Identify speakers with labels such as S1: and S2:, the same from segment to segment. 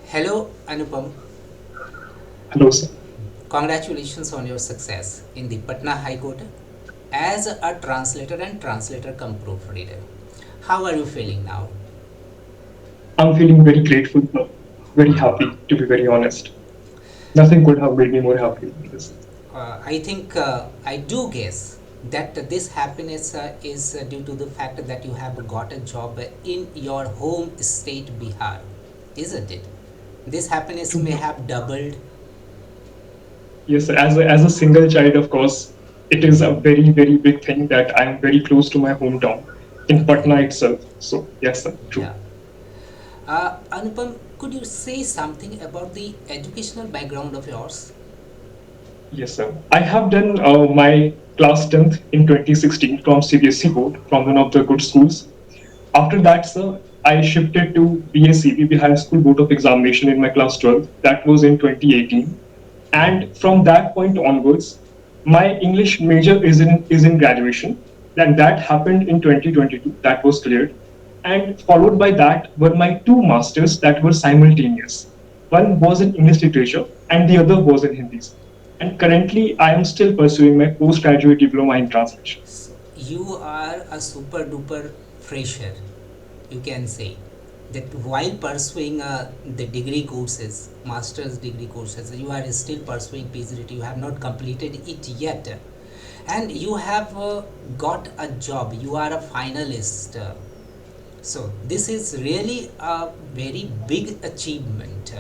S1: Hello, Anupam.
S2: Hello, sir.
S1: Congratulations on your success in the Patna High Court as a translator and translator cum proofreader. How are you feeling now?
S2: I'm feeling very grateful, very happy, to be very honest. Nothing could have made me more happy than this.
S1: I think I do guess that this happiness is due to the fact that you have got a job in your home state, Bihar, isn't it? This happiness
S2: To
S1: may
S2: be,
S1: have doubled.
S2: yes, sir, as a single child, of course, it is a very, very big thing that I am very close to my hometown in
S1: Okay.
S2: Patna itself. So, yes, sir, true.
S1: Yeah. Anupam, could you say something about the educational background of yours?
S2: Yes, sir. I have done my class 10th in 2016 from CBSE board from one of the good schools. After that, sir, I shifted to BACB, High School Board of Examination in my class 12. That was in 2018. And from that point onwards, my English major is in graduation. And that happened in 2022. That was cleared. And followed by that were my two masters that were simultaneous. One was in English literature and the other was in Hindi. And currently, I am still pursuing my postgraduate diploma in translation.
S1: So you are a super duper fresher, you can say. That while pursuing the degree courses, master's degree courses, you are still pursuing PhD. You have not completed it yet, and you have got a job. You are a finalist. So this is really a very big achievement.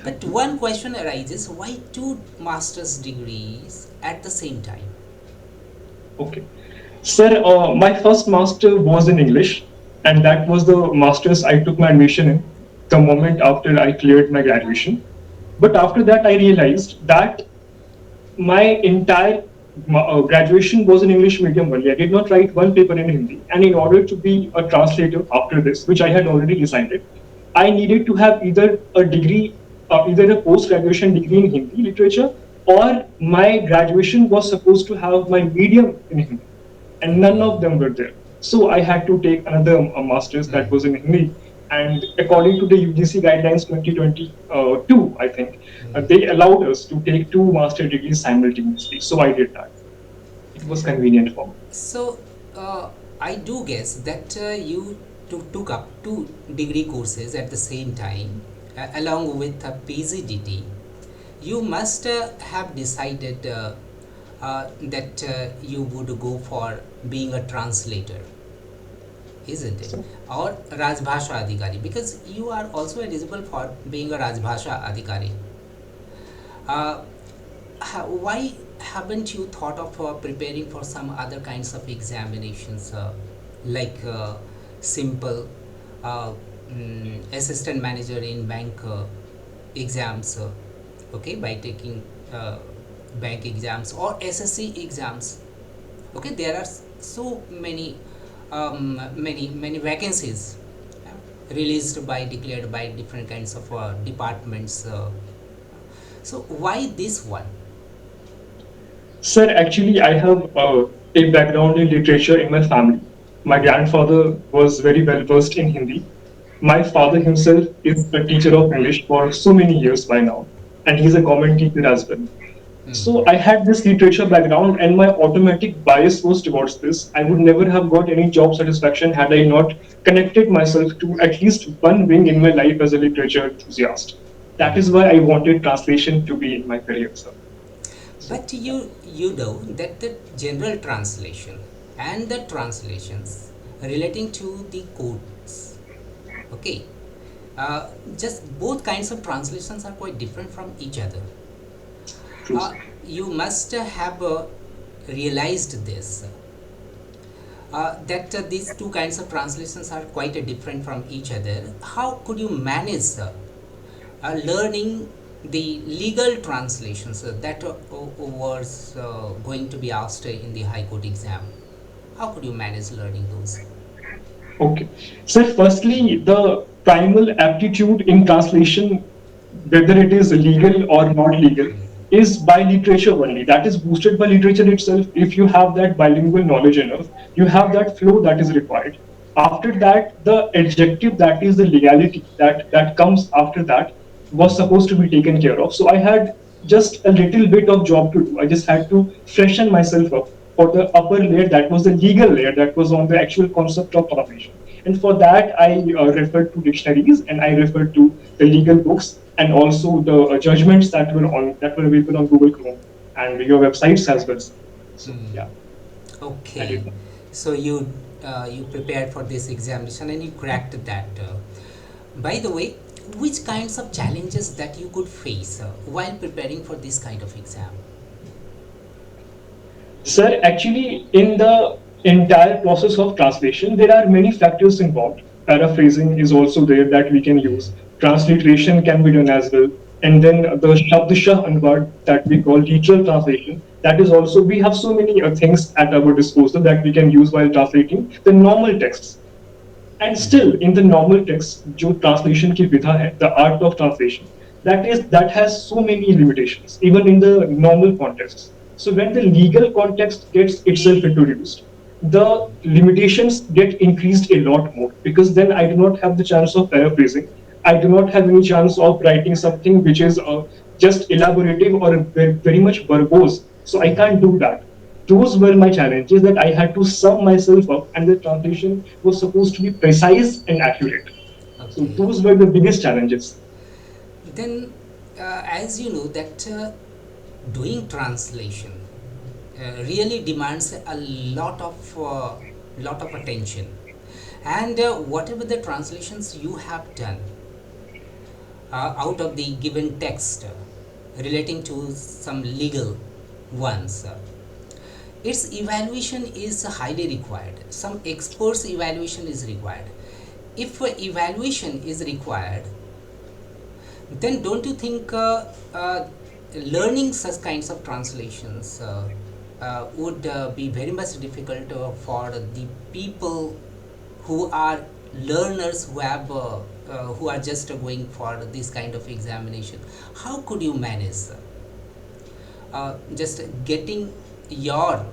S1: But
S2: Thank you.
S1: one question arises: why two master's degrees at the same time?
S2: Okay. Sir, my first master was in English, and that was the master's I took my admission in the moment after I cleared my graduation. But after that, I realized that my entire graduation was in English medium only. I did not write one paper in Hindi. And in order to be a translator after this, which I had already decided, I needed to have either a degree, either a post graduation degree in Hindi literature, or my graduation was supposed to have my medium in Hindi. And none
S1: Okay.
S2: of them were there. So I had to take another master's that was in Hindi. And according to the UGC guidelines 2022, I think, they allowed us to take two master degrees simultaneously. So I did that. It was convenient for me.
S1: So, I do guess that you took up two degree courses at the same time, along with a PGDT. You must have decided that you would go for being a translator, isn't it?
S2: So,
S1: Or Rajbhasha Adhikari, because you are also eligible for being a Rajbhasha Adhikari. Uh, why haven't you thought of preparing for some other kinds of examinations, like simple uh, assistant manager in bank exams, okay, by taking bank exams or SSC exams? Okay, there are so many many vacancies released by declared by different kinds of departments. So why this one?
S2: sir, actually, I have a background in literature in my family. My grandfather was very well versed in Hindi. My father himself is a teacher of English for so many years by now, and he's a government teacher as well. So I had this literature background, and my automatic bias was towards this. I would never have got any job satisfaction had I not connected myself to at least one wing in my life as a literature enthusiast. That is why I wanted translation to be in my career, sir. So,
S1: But
S2: yeah.
S1: you know that the general translation and the translations relating to the codes, okay, just both kinds of translations are quite different from each other.
S2: True, sir.
S1: You must have realized this, that these two kinds of translations are quite different from each other. How could you manage learning the legal translations that was going to be asked in the High Court exam? How could you manage learning those?
S2: Okay. So, firstly, the primal aptitude in translation, whether it is legal or not legal, is by literature only. That is boosted by literature itself. If you have that bilingual knowledge enough, you have that flow that is required. After that, the adjective, that is the legality that comes after that, was supposed to be taken care of. So I had just a little bit of job to do. I just had to freshen myself up for the upper layer, that was the legal layer, that was on the actual concept of translation. And for that, I referred to dictionaries, and I referred to the legal books, and also the judgments that were available on Google Chrome and your websites as well. So
S1: Hmm.
S2: yeah, I
S1: Okay,
S2: did that.
S1: so you prepared for this examination and you cracked that. By the way, which kinds of challenges that you could face while preparing for this kind of exam?
S2: Sir, actually, in the entire process of translation, there are many factors involved. Paraphrasing is also there that we can use. Transliteration can be done as well. And then the Shabdishah Anwar that we call literal translation, that is also, we have so many things at our disposal that we can use while translating the normal texts. And still, in the normal text, जो translation की विधा है, the art of translation, that has so many limitations, even in the normal context. So when the legal context gets itself introduced, the limitations get increased a lot more, because then I do not have the chance of paraphrasing. I do not have any chance of writing something which is just elaborative or very much verbose. So I can't do that. Those were my challenges, that I had to sum myself up, and the translation was supposed to be precise and accurate. So
S1: Okay,
S2: those were the biggest challenges.
S1: then as you know that doing translation really demands a lot of attention, and whatever the translations you have done out of the given text relating to some legal ones, its evaluation is highly required. Some experts evaluation is required. If evaluation is required, then don't you think learning such kinds of translations would be very much difficult for the people who are learners, who are just going for this kind of examination? How could you manage just getting your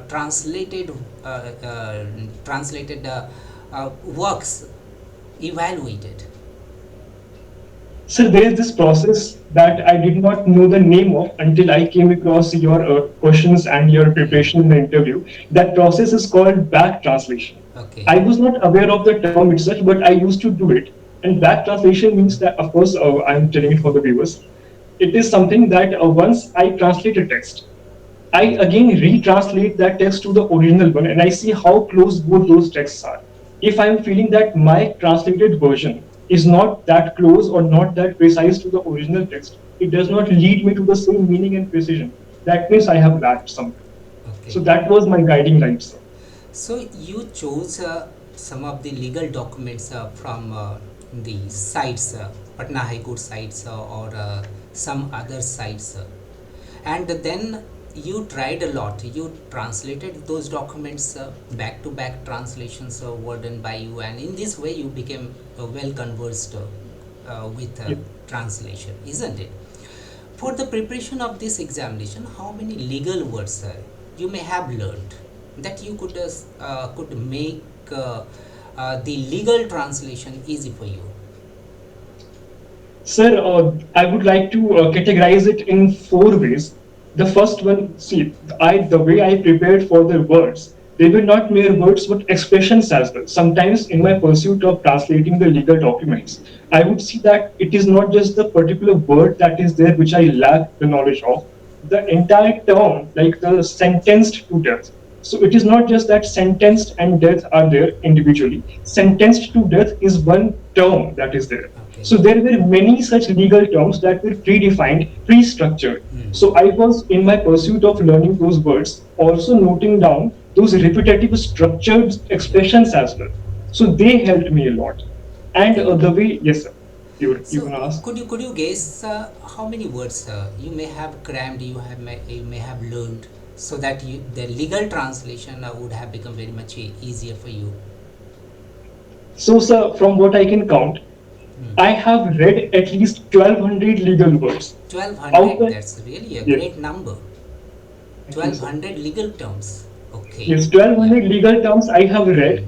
S1: translated uh, uh, translated works evaluated?
S2: So there is this process that I did not know the name of until I came across your questions and your preparation in the interview. That process is called back translation.
S1: Okay.
S2: I was not aware of the term itself, but I used to do it. And back translation means that, of course, I'm telling it for the viewers. It is something that once I translate a text, I again retranslate that text to the original one, and I see how close both those texts are. If I'm feeling that my translated version is not that close or not that precise to the original text, it does not lead me to the same meaning and precision. That means I have lacked something. So
S1: Okay.
S2: that was my guiding light, sir.
S1: So you chose some of the legal documents from the sites, Patna High Court sites, or some other sites, and then you tried a lot. You translated those documents, back to back translations were done by you, and in this way you became well conversed with
S2: Yeah.
S1: translation, isn't it? For the preparation of this examination, how many legal words you may have learned that you could make the legal translation easy for you?
S2: Sir, I would like to categorize it in four ways. The first one, see, the way I prepared for the words, they were not mere words but expressions as well. Sometimes, in my pursuit of translating the legal documents, I would see that it is not just the particular word that is there which I lack the knowledge of. The entire term, like the sentenced to death. So it is not just that sentenced and death are there individually. Sentenced to death is one term that is there.
S1: Okay.
S2: So there were many such legal terms that were predefined, pre-structured. So I
S1: Hmm.
S2: was, in my pursuit of learning those words, also noting down those repetitive structured expressions as well. So they helped me a lot. And
S1: Okay.
S2: the way, yes, sir, you
S1: So
S2: can ask.
S1: could you guess how many words you may have crammed, you may have learned, so that the legal translation would have become very much easier for you?
S2: So, sir, from what I can count,
S1: Hmm.
S2: I have read at least 1200 legal words. Out
S1: 1200,
S2: of,
S1: that's really a
S2: yes,
S1: great number.
S2: thank you, sir.
S1: 1200 legal terms. Okay.
S2: Yes,
S1: Yeah.
S2: 1200 legal terms I have
S1: Hmm.
S2: read,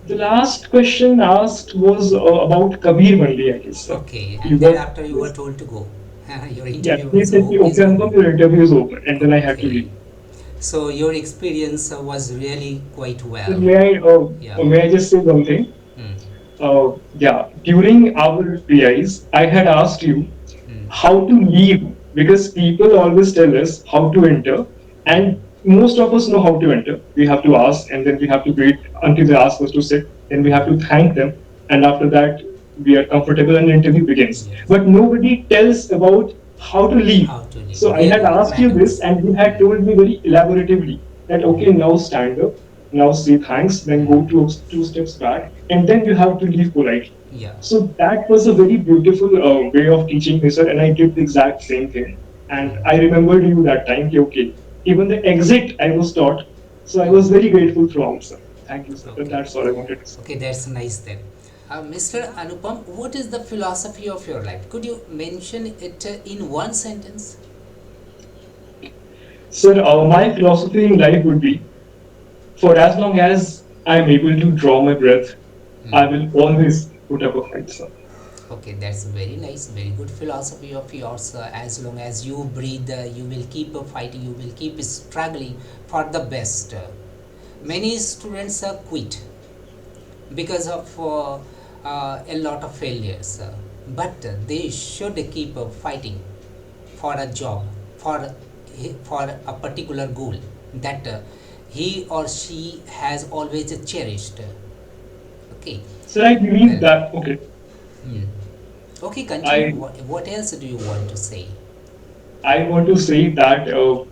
S2: The last question asked was about Kabir Mandi, I guess, sir.
S1: Okay,
S2: You
S1: and
S2: were,
S1: thereafter you were told to go. Your
S2: yeah,
S1: interview
S2: they
S1: was
S2: said,
S1: is
S2: okay,
S1: over.
S2: Anupam, your interview is over, and then I had to
S1: Okay,
S2: leave.
S1: so your experience was really quite
S2: So
S1: well. Yeah.
S2: may I just say one thing?
S1: Hmm.
S2: Yeah, during our PIs, I had asked you
S1: Hmm.
S2: how to leave because people always tell us how to enter,
S1: Hmm.
S2: and most of us know how to enter. We have to ask, and then we have to wait until they ask us to sit. Then we have to thank them, and after that, we are comfortable and the interview begins.
S1: Yes.
S2: But nobody tells about how to leave.
S1: How to live.
S2: So I had
S1: Really,
S2: asked you this,
S1: manners.
S2: and you had
S1: Hmm.
S2: told me very elaboratively that okay, now stand up, now say thanks, then go two steps back, and then you have to leave politely.
S1: Yeah.
S2: So that was a very beautiful way of teaching me, sir, and I did the exact same thing. And I
S1: Hmm.
S2: remembered you that time. Okay, even the exit I was taught, so I was very grateful throughout, sir. Thank you, sir.
S1: Okay.
S2: That's all I wanted to say.
S1: Okay, that's nice then. Mr. Anupam, what is the philosophy of your life? Could you mention it in one sentence?
S2: Sir, my philosophy in life would be for as long as I'm able to draw my breath, I
S1: Hmm.
S2: will always put up a fight, sir.
S1: Okay, that's very nice, very good philosophy of yours. As long as you breathe, you will keep fighting, you will keep struggling for the best. Many students quit because of a lot of failures, but they should keep fighting for a job, for for a particular goal that he or she has always cherished. Okay,
S2: Sir, I believe
S1: well,
S2: that, okay,
S1: hmm. Okay, continue.
S2: I,
S1: What else do you want to say?
S2: I want to say that
S1: Uh,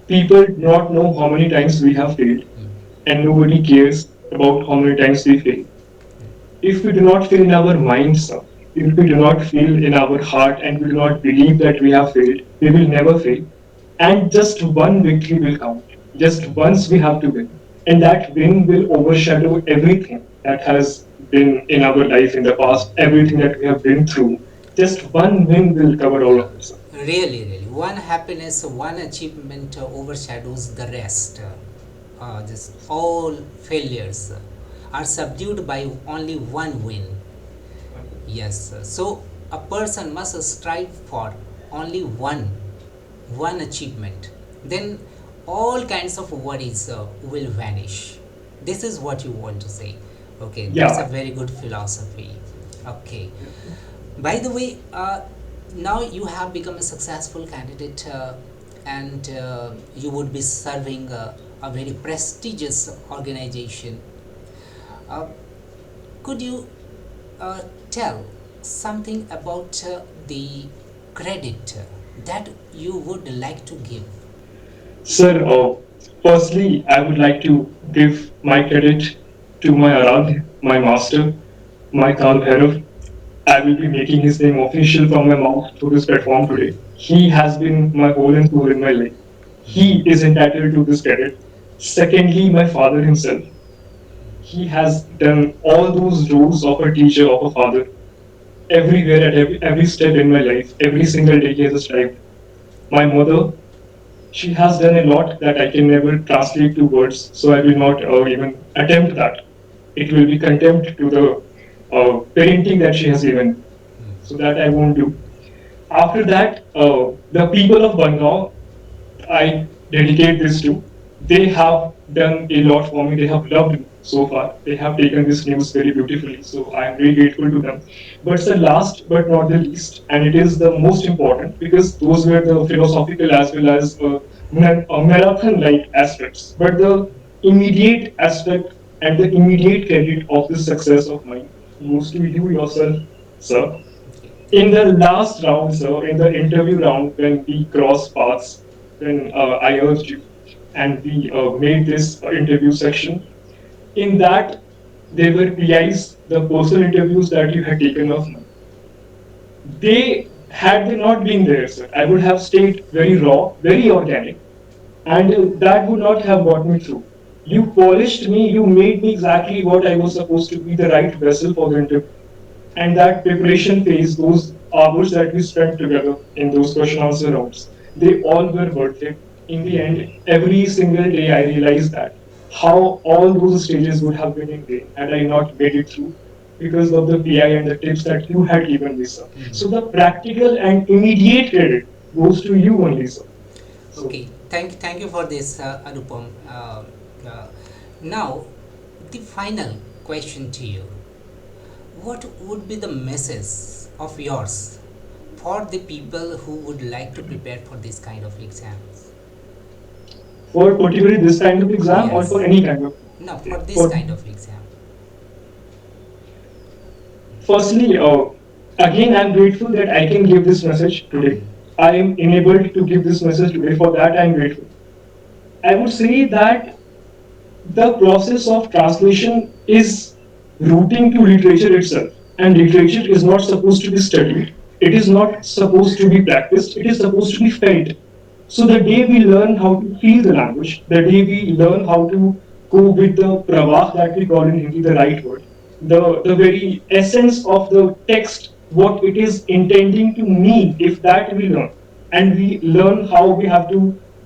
S2: people do not know how many times we have failed,
S1: hmm.
S2: and nobody cares about how many times we fail. If we do not feel in our minds, if we do not feel in our heart, and we do not believe that we have failed, we will never fail. And just one victory will count. Just once we have to win. And that win will overshadow everything that has been in our life in the past, everything that we have been through. Just one win will cover all
S1: Yeah,
S2: of it.
S1: really, really. One happiness, one achievement overshadows the rest. Just all failures are subdued by only one win. Yes, so a person must strive for only one achievement. Then all kinds of worries will vanish. This is what you want to say. Okay, that's a
S2: Yeah.
S1: very good philosophy. Okay. By the way, now you have become a successful candidate, and you would be serving a very prestigious organization. Uh, could you tell something about the credit that you would like to give?
S2: Sir, firstly, I would like to give my credit to my Aradh, my master, my Kal Bhairav. I will be making his name official from my mouth through this platform
S1: Okay.
S2: today. He has been my whole and soul in my life. He is entitled to this credit. Secondly, my father himself. He has done all those roles of a teacher, of a father, everywhere at every step in my life. Every single day he has strived. My mother, she has done a lot that I can never translate to words, so I will not even attempt that. It will be contempt to the parenting that she has given, so that I won't do. After that, the people of Bangaon, I dedicate this to. They have done a lot for me. They have loved me so far. They have taken this news very beautifully. So I am very grateful to them. But the last but not the least, and it is the most important because those were the philosophical as well as marathon-like aspects. But the immediate aspect and the immediate credit of this success of mine goes to you yourself, sir. In the last round, sir, in the interview round, when we crossed paths, when I urged you and we made this interview section, in that there were PIs, the personal interviews that you had taken of mine. They had they not been there, sir, I would have stayed very raw, very organic, and that would not have got me through. You polished me, you made me exactly what I was supposed to be, the right vessel for the interview. And that preparation phase, those hours that we spent together in those question answer rounds, they all were worth it. In the end, every single day I realized that. how all those stages would have been in vain had I not made it through because of the PI and the tips that you had given me, sir.
S1: Mhm.
S2: So the practical and immediate credit goes to you only, sir. So
S1: Okay, thank you for this, Anupam. Uh, Now, the final question to you: what would be the message of yours for the people who would like to prepare for this kind of exams?
S2: for particularly this kind of exam or for
S1: Yes.
S2: any kind of
S1: No, for this
S2: for
S1: kind of exam.
S2: firstly, again, I'm grateful that I can give this message today. I am enabled to give this message today. For that, I'm grateful. I would say that the process of translation is rooting to literature itself, and literature is not supposed to be studied. It is not supposed to be practiced. It is supposed to be felt. So the day we learn how to feel the language, the day we learn how to go with the pravah that we call in Hindi the right word, the very essence of the text, what it is intending to mean, if that we learn, and we learn how we have to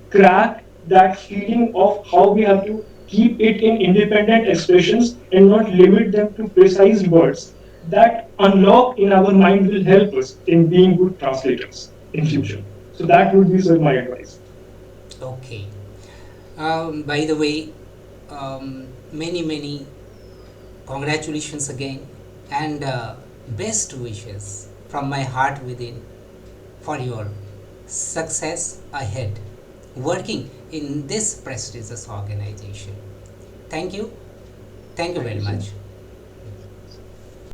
S2: crack that feeling of how we have to keep it in independent expressions and not limit them to precise words, that unlock in our mind will help us in being good translators in future. So that would be, sir, my advice.
S1: Okay. By the way, many congratulations again, and best wishes from my heart within for your success ahead working in this prestigious organization. Thank you. Thank you
S2: Thank
S1: very
S2: you, sir.
S1: much.